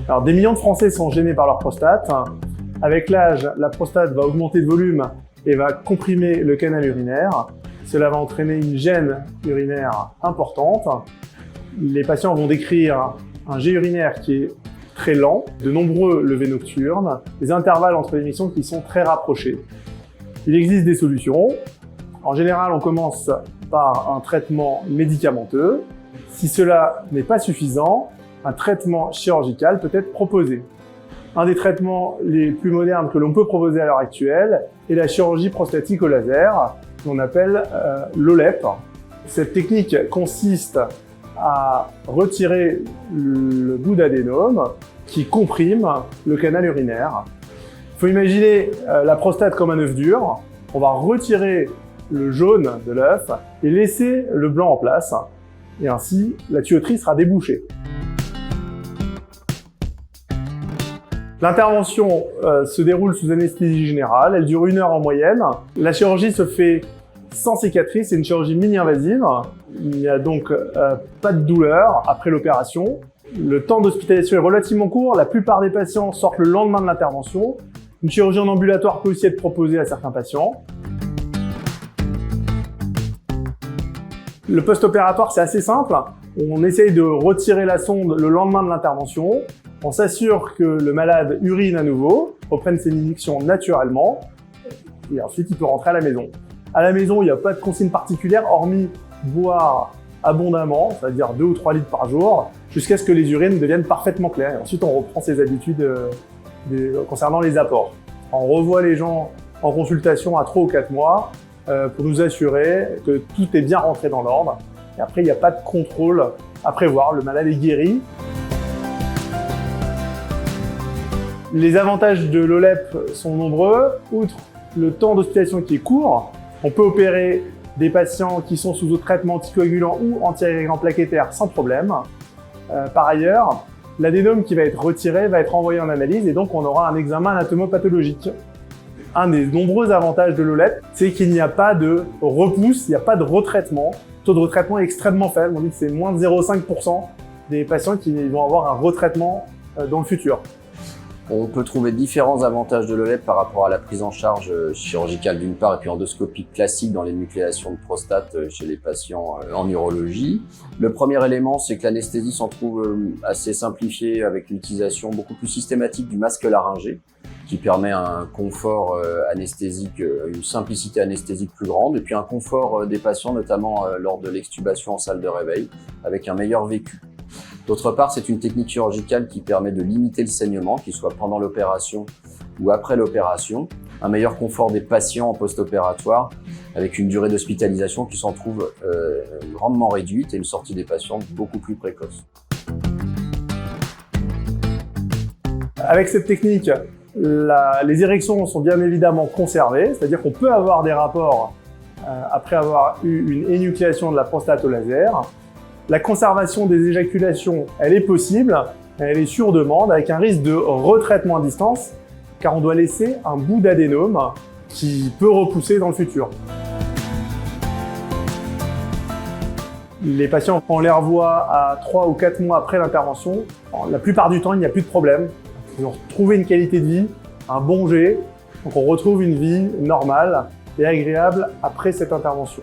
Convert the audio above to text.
Alors, des millions de Français sont gênés par leur prostate. Avec l'âge, la prostate va augmenter de volume et va comprimer le canal urinaire. Cela va entraîner une gêne urinaire importante. Les patients vont décrire un jet urinaire qui est très lent, de nombreux levées nocturnes, des intervalles entre émissions qui sont très rapprochés. Il existe des solutions. En général, on commence par un traitement médicamenteux. Si cela n'est pas suffisant, un traitement chirurgical peut être proposé. Un des traitements les plus modernes que l'on peut proposer à l'heure actuelle est la chirurgie prostatique au laser, qu'on appelle l'OLEP. Cette technique consiste à retirer le bout d'adénome qui comprime le canal urinaire. Il faut imaginer la prostate comme un œuf dur. On va retirer le jaune de l'œuf et laisser le blanc en place. Et ainsi, la tuyauterie sera débouchée. L'intervention se déroule sous anesthésie générale, elle dure 1 heure en moyenne. La chirurgie se fait sans cicatrice, c'est une chirurgie mini-invasive. Il n'y a donc pas de douleur après l'opération. Le temps d'hospitalisation est relativement court, la plupart des patients sortent le lendemain de l'intervention. Une chirurgie en ambulatoire peut aussi être proposée à certains patients. Le post-opératoire, c'est assez simple. On essaye de retirer la sonde le lendemain de l'intervention. On s'assure que le malade urine à nouveau, reprenne ses injections naturellement, et ensuite il peut rentrer à la maison. À la maison, il n'y a pas de consigne particulière, hormis boire abondamment, c'est-à-dire 2 ou 3 litres par jour, jusqu'à ce que les urines deviennent parfaitement claires. Et ensuite, on reprend ses habitudes concernant les apports. On revoit les gens en consultation à 3 ou 4 mois pour nous assurer que tout est bien rentré dans l'ordre. Et après, il n'y a pas de contrôle à prévoir. Le malade est guéri. Les avantages de l'OLEP sont nombreux. Outre le temps d'hospitalisation qui est court, on peut opérer des patients qui sont sous traitement anticoagulant ou anti-agrégant plaquettaire sans problème. Par ailleurs, l'adénome qui va être retiré va être envoyé en analyse et donc on aura un examen anatomopathologique. Un des nombreux avantages de l'OLEP, c'est qu'il n'y a pas de repousse, il n'y a pas de retraitement. Le taux de retraitement est extrêmement faible, on dit que c'est moins de 0,5% des patients qui vont avoir un retraitement dans le futur. On peut trouver différents avantages de l'OLEP par rapport à la prise en charge chirurgicale d'une part et puis endoscopique classique dans les nucléations de prostate chez les patients en urologie. Le premier élément, c'est que l'anesthésie s'en trouve assez simplifiée avec l'utilisation beaucoup plus systématique du masque laryngé qui permet un confort anesthésique, une simplicité anesthésique plus grande et puis un confort des patients notamment lors de l'extubation en salle de réveil avec un meilleur vécu. D'autre part, c'est une technique chirurgicale qui permet de limiter le saignement, qu'il soit pendant l'opération ou après l'opération, un meilleur confort des patients en post-opératoire, avec une durée d'hospitalisation qui s'en trouve grandement réduite et une sortie des patients beaucoup plus précoce. Avec cette technique, les érections sont bien évidemment conservées, c'est-à-dire qu'on peut avoir des rapports après avoir eu une énucléation de la prostate au laser. La conservation des éjaculations, elle est possible, elle est sur demande avec un risque de retraitement à distance car on doit laisser un bout d'adénome qui peut repousser dans le futur. Les patients, on les revoit à 3 ou 4 mois après l'intervention. La plupart du temps, il n'y a plus de problème. Ils ont retrouvé une qualité de vie, un bon jet, donc on retrouve une vie normale et agréable après cette intervention.